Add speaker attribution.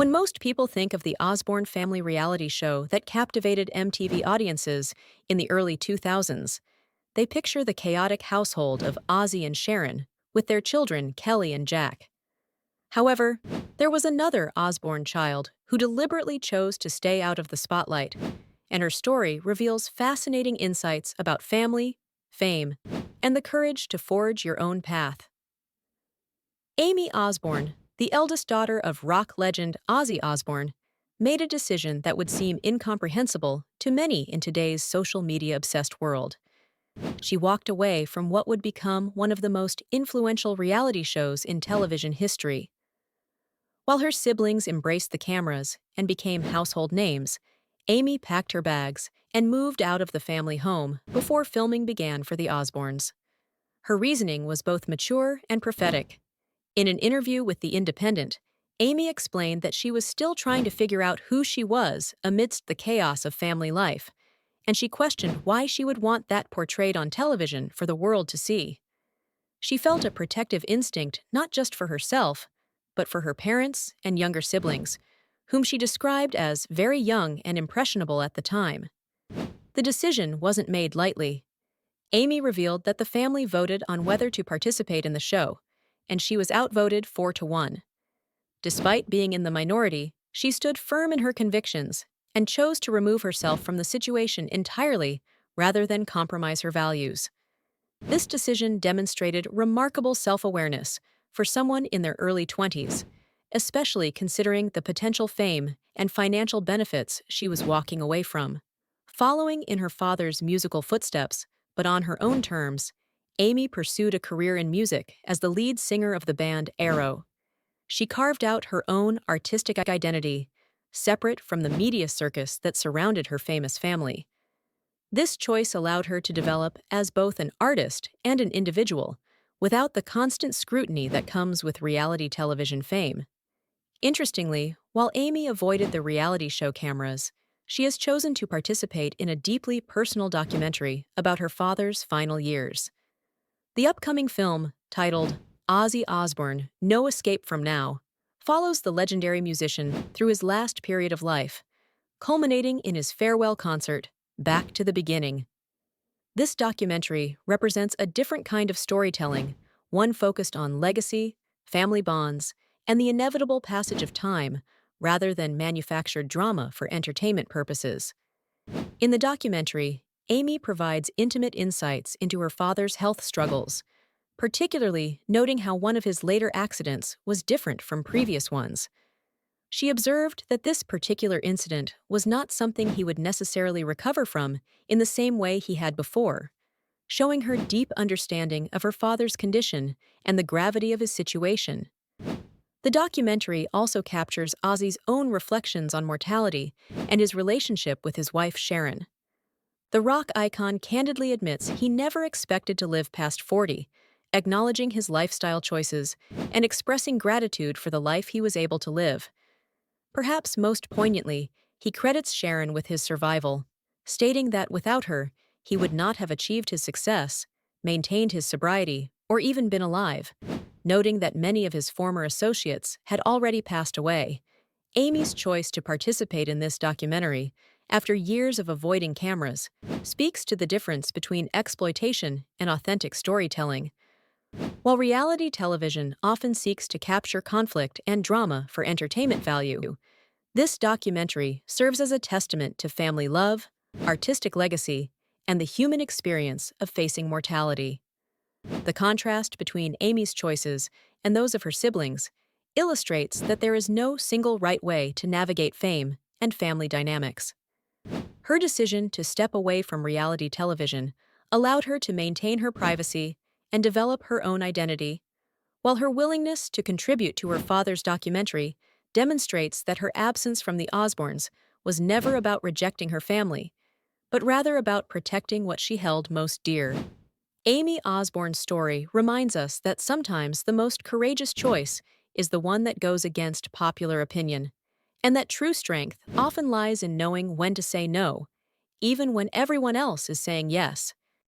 Speaker 1: When most people think of the Osbourne family reality show that captivated MTV audiences in the early 2000s, they picture the chaotic household of Ozzy and Sharon, with their children Kelly and Jack. However, there was another Osbourne child who deliberately chose to stay out of the spotlight, and her story reveals fascinating insights about family, fame, and the courage to forge your own path. Aimee Osbourne, the eldest daughter of rock legend Ozzy Osbourne, made a decision that would seem incomprehensible to many in today's social media-obsessed world. She walked away from what would become one of the most influential reality shows in television history. While her siblings embraced the cameras and became household names, Aimee packed her bags and moved out of the family home before filming began for the Osbournes. Her reasoning was both mature and prophetic. In an interview with The Independent, Aimee explained that she was still trying to figure out who she was amidst the chaos of family life, and she questioned why she would want that portrayed on television for the world to see. She felt a protective instinct not just for herself, but for her parents and younger siblings, whom she described as very young and impressionable at the time. The decision wasn't made lightly. Aimee revealed that the family voted on whether to participate in the show, and she was outvoted 4-1. Despite being in the minority, she stood firm in her convictions and chose to remove herself from the situation entirely rather than compromise her values. This decision demonstrated remarkable self-awareness for someone in their early 20s, especially considering the potential fame and financial benefits she was walking away from. Following in her father's musical footsteps, but on her own terms, Aimee pursued a career in music as the lead singer of the band Arrow. She carved out her own artistic identity, separate from the media circus that surrounded her famous family. This choice allowed her to develop as both an artist and an individual, without the constant scrutiny that comes with reality television fame. Interestingly, while Aimee avoided the reality show cameras, she has chosen to participate in a deeply personal documentary about her father's final years. The upcoming film, titled Ozzy Osbourne: No Escape from Now, follows the legendary musician through his last period of life, culminating in his farewell concert, Back to the Beginning. This documentary represents a different kind of storytelling, one focused on legacy, family bonds, and the inevitable passage of time, rather than manufactured drama for entertainment purposes. In the documentary, Aimee provides intimate insights into her father's health struggles, particularly noting how one of his later accidents was different from previous ones. She observed that this particular incident was not something he would necessarily recover from in the same way he had before, showing her deep understanding of her father's condition and the gravity of his situation. The documentary also captures Ozzy's own reflections on mortality and his relationship with his wife Sharon. The rock icon candidly admits he never expected to live past 40, acknowledging his lifestyle choices and expressing gratitude for the life he was able to live. Perhaps most poignantly, he credits Sharon with his survival, stating that without her, he would not have achieved his success, maintained his sobriety, or even been alive, noting that many of his former associates had already passed away. Aimee's choice to participate in this documentary, after years of avoiding cameras, speaks to the difference between exploitation and authentic storytelling. While reality television often seeks to capture conflict and drama for entertainment value, this documentary serves as a testament to family love, artistic legacy, and the human experience of facing mortality. The contrast between Aimee's choices and those of her siblings illustrates that there is no single right way to navigate fame and family dynamics. Her decision to step away from reality television allowed her to maintain her privacy and develop her own identity, while her willingness to contribute to her father's documentary demonstrates that her absence from the Osbournes was never about rejecting her family, but rather about protecting what she held most dear. Aimee Osbourne's story reminds us that sometimes the most courageous choice is the one that goes against popular opinion, and that true strength often lies in knowing when to say no, even when everyone else is saying yes.